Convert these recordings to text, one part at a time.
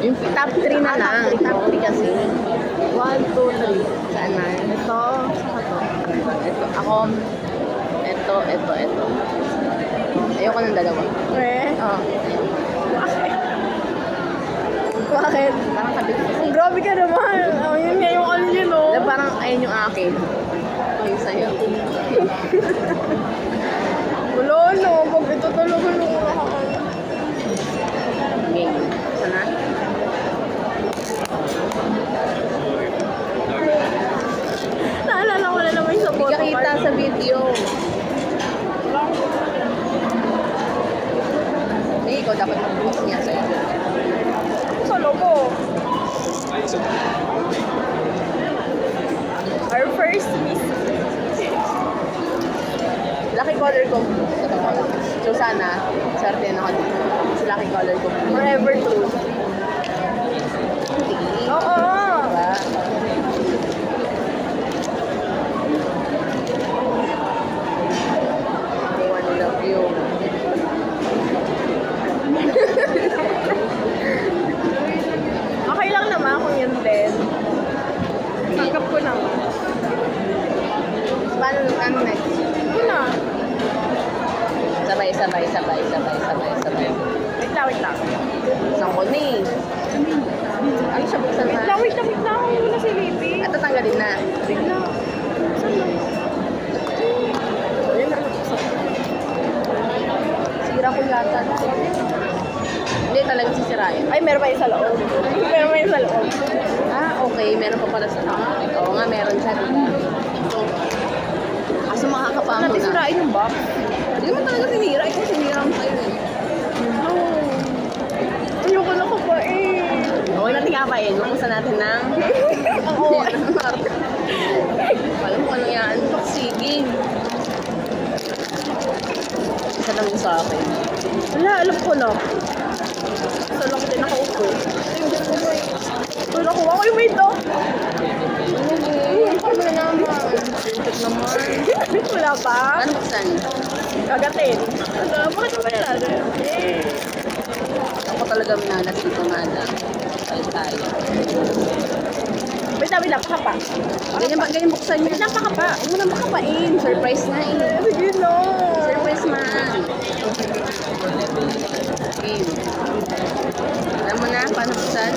Yung top 3 na lang. Top 3 kasi. 1, 2, 3. Saan na? Ito. Saka to. Ito. Ako. Ito. Ayoko ng dalawa. Eh? Oo. Bakit? Parang kabit ko. Grabe ka naman. Oh, yun nga yung ano yun, oh. Parang ayun yung akin. Yung sa'yo. Wala, no. Pag ito talaga nung ako. Game. Sana? Naalala ko na naman yung sa Hindi photo ka kita card. sa video. Eh, ikaw dapat mag-post niya sa'yo. Sa logo. Our first miss. Lucky color ko. So sana, swerte na ako dito. Kasi lucky color ko. Forever true. Hindi. Oo. Diba? They wanna love you. Okay lang naman kung yun din. Tanggap ko na. Paano ano next? Yun na. Sabay. Wait lang. Isang ko ni. Ano siya buksan Wait na? lang. Huwag mo na si Lipi. At tatanggalin na. Bigla. Ayun na. Sira ko yata. Hindi talaga sisirain. Ay, meron pa yung sa loob. Ah, okay. Meron pa pala sa Oo nga, meron siya. Diba? Kaso makakapa mo Natin na. sirain yung box. Hindi naman talaga sinira. Ikaw sinira mo sa'yo eh. No. Ayoko na ko pa eh. Okay natin kapain. Makusa natin ng... Ang oo. Alam mo anong yan. Sige. Isa lang yung sa akin. Wala, alam ko na. Sa lang din nakaupo. Wala ko. Ako yung mate oh. Ano naman? Sintot naman. Wala pa. Ano buksan? Kagatin. Bakit ba yan? Ako talaga minalas dito nga lang. Palit tayo. Wait lang. Pakapa. Ganyan buksan niya. Wait lang, pakapa. Huwag mo na makapain. Surprise na eh. Sige na. Surprise man. Game. Alam mo na, paano buksan?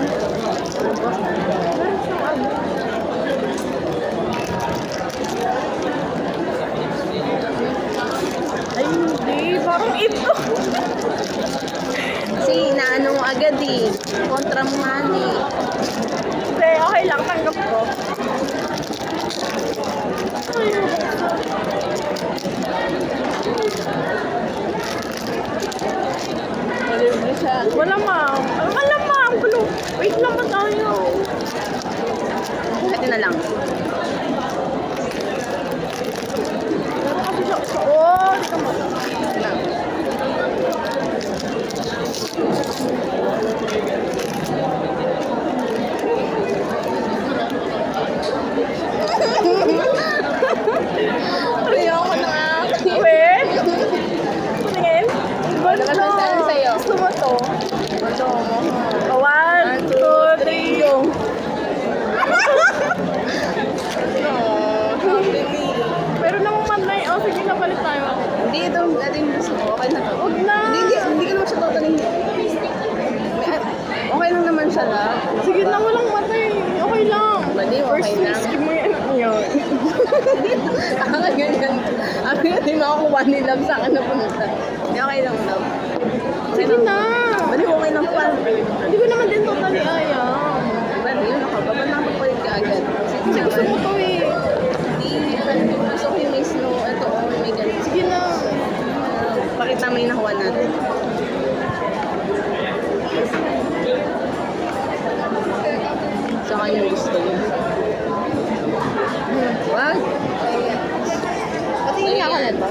Ay, hindi. Parang ito. Kasi inaano mo agad eh. Kontra mo nga eh. Hindi, okay lang. Tanggap ko. Ay, Malibre siya. wala ma'am. Wala ma'am. Gulo. Wait lang ba tayo? Hati na lang. Meron kasi siya. Oh, di ka mo. Hati lang. Ayoko na nga. Wait. Tingin. Ano ba saan sa'yo? Gusto mo to? Ito mo. 1, 2, 3. Yung. Pero naman na oh, sige na palit tayo. Hindi, ito yung gusto ko. Okay na to. Huwag na. Hindi ka naman siya totally. Okay lang naman siya lang. Sige na, walang matay. Okay lang. Mali, okay First lang. skip mo yan. Yun. Ang ganyan. Ang ganyan, makakuha ni Love sa akin na punta. Hindi, okay lang, Love. Okay Sige lang. na. Mali, okay lang pa. Hindi ko naman din totally ayaw. Mali, yun ako. Ba't nakapagpalit ka agad? Kasi gusto mo to eh. Hindi, gusto ko yung may snow. Ito, may ganun. Sige na. Pakita mo yung nakuha natin. Sa kanya gusto yun. Wag. Patingin nga ako nito.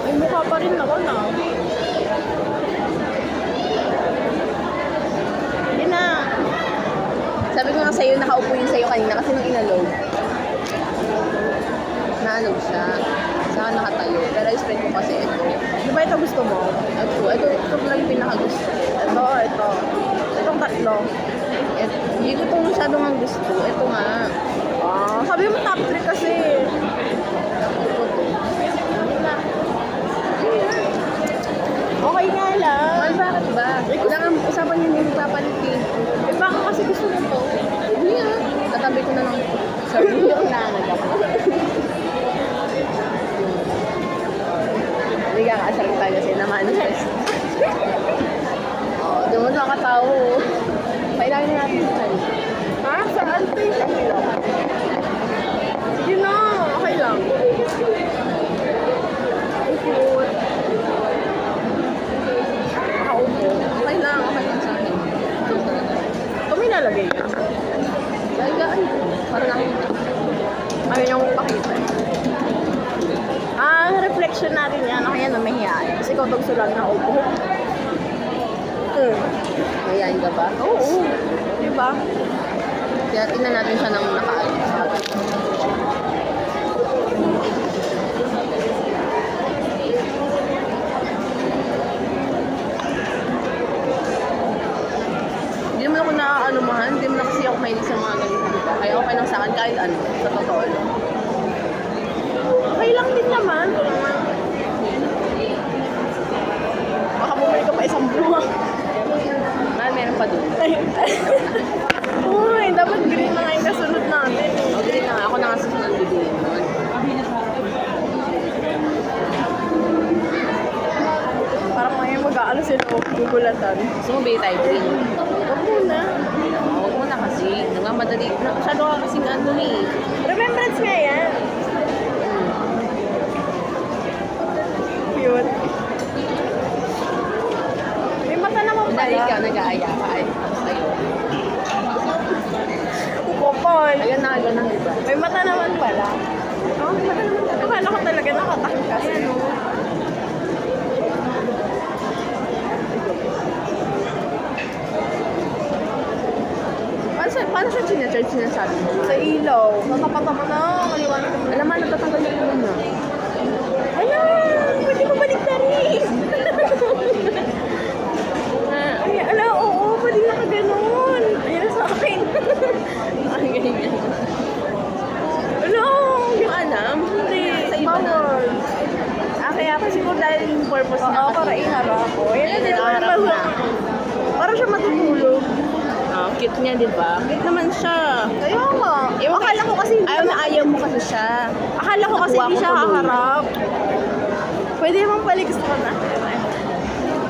May mukha pa rin ako na. Yun na. Sabi ko nga sa'yo, nakaupo yun sa'yo kanina kasi nung inalog. Naalog siya. Saka nakatayo. Pero yung spread ko kasi ito. Di ba ito gusto mo? Ito lang yung pinakagusto ko. Ito. Itong tatlo. Hindi ko ito masyadong ang gusto. Ito nga. Sabi mo top 3 kasi. Ito to. Okay nga lang. Ay, bakit ba? Kailangan usapan yun yung papalit eh. Baka kasi gusto mo to. Hindi ah. Tatabi ko na lang. Sabi ko yung naanag ako. Hindi ka kasalita kasi na-manifest. Doon mo nakatao. Kailangan natin sa kanya. Ha? Saan to? Sige na. Okay lang. Ang cute. Nakaupo. Okay lang sa akin. Ito may nalagay yan. Lagaan ko. Parang nakita. Ayaw niyang pakita. Ang reflection natin yan. Kaya namahiyain. Kasi ikaw itong sulat na upo. Mayayain ka ba? Oo. Diba? Kaya tingnan natin siya ng nakaayos. Hindi naman ako naaanumahan. Hindi naman kasi ako mahilig sa mga ganito. Diba? Kaya okay lang sa akin kahit ano. Sa totoo lang. Okay lang din naman. Baka bumili ka pa isang buwan. Meron pa doon. Uy, dapat green na nga yung kasunod natin. Hindi na nga. Ako na nga susunod bibili naman. Parang ngayon mag-aano sila gugulatan. Gusto mo bili tayo green? Huwag muna. Huwag mo na kasi. Nagmamadali. Masyado ka kasing ano eh. Remembrance nga yan. Cute. May mata naman Dahil pala. ikaw nag-aaya ka ay sa'yo. Upopol. Ayun na ganun, diba? May mata naman pala. Oh, may mata naman pala. Akala ko talaga nakatakot kasi. Ayan o. Paano siya sinacharge sinasabi mo? Sa ilaw. Natapatama na. Maliwanag naman. Alam mo, natatanggal na yun na. Ala! Pwede mo balik na rin. Ay, ala, oo. Pwede na ka ganun. Ayun na sa akin. Ang ganyan. Ala! Yung alam, hindi. Sa iba na. Bawal. Kaya pa siguro dahil yung purpose niya. Oo, para iharap ko. Yan Ayan, din nakaharap na. Para siya matutulog. Cute niya, di ba? Cute naman siya. Kaya nga. Akala ko kasi hindi Ayaw na ayaw mo kasi siya. Akala ko kasi Nakuha hindi ko siya tuloy. kaharap. Pwede naman pala gusto ko na.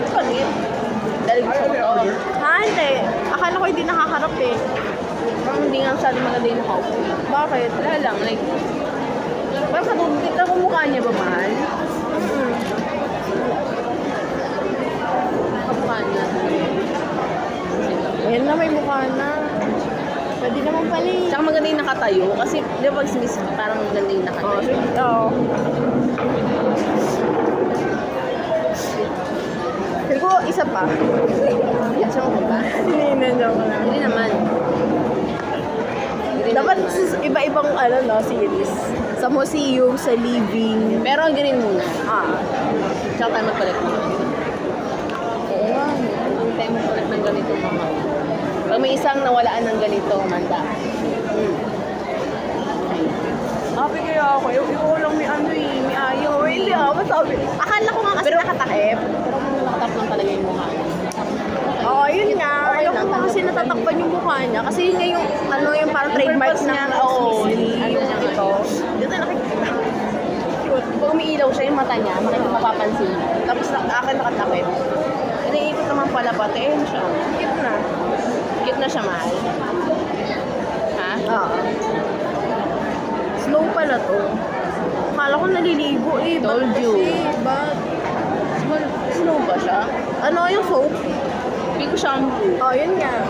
Pangit. Dahil gusto ko to. Ha, hindi. Akala ko hindi nakaharap eh. Parang hindi nga masyado maganda yung nakaupo. Bakit? Wala lang, like, parang katulad ka kung mukha niya ba, mahal? Kamukha niya. Ayan na, may mukha na. Pwede naman pala eh. Tsaka maganda yung nakatayo kasi, di ba pag sinis, parang maganda yung nakatayo. Oo. Siguro isa pa. Yan siya mo ba? Hindi na joke lang. Hindi naman. Hindi Dapat naman. iba-ibang ano no, series. Sa museum, sa living. Pero ang ganun muna. Tsaka tayo mag-collect mo. Oo nga. Ang tayo mag-collect ng ganito mga. Pag may isang nawalaan ng ganito, manda. Happy kaya ako. Yung ko lang may ano eh, may ayaw. Hindi masabi. Akala ko nga kasi nakatakip. Pero kung nakatap lang talaga yung mukha niya. Oo, yun nga. Okay Ayaw ko lang. nga kasi natatakpan yung mukha niya. Kasi yun nga yung, ano, yung parang trademark purpose niya. niya, Oo, ano yung niya ito. ngayon. Dito nakikita. Cute. Pag umiilaw siya yung mata niya, mapapansin mo. Tapos akin nakatakip. Iniikot naman pala pati. Eh, siya. Cute na. Cute na siya, mahal. Ha? Oo. Slow pala to. Akala ko naliligo eh. Told Ba't you. kasi? Ba't? Slow ba siya? Ano yung soap? Big shampoo. Oh, yun nga.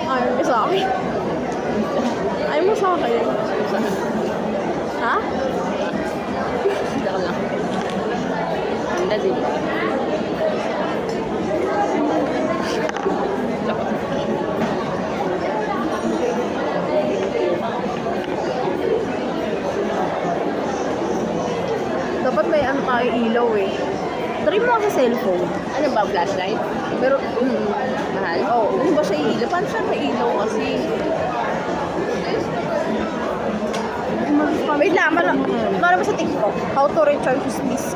Ayaw mo sa akin. Ayaw mo sa akin. Ha? Diyan lang. Ganda, di ba? may ano tayo ilaw eh. Try mo sa cellphone. Ano ba, flashlight? Pero, Mahal? oo. Ano ba siya ilaw? Paano siya may ilaw kasi? Wait lang, ano ba sa TikTok? How to recharge this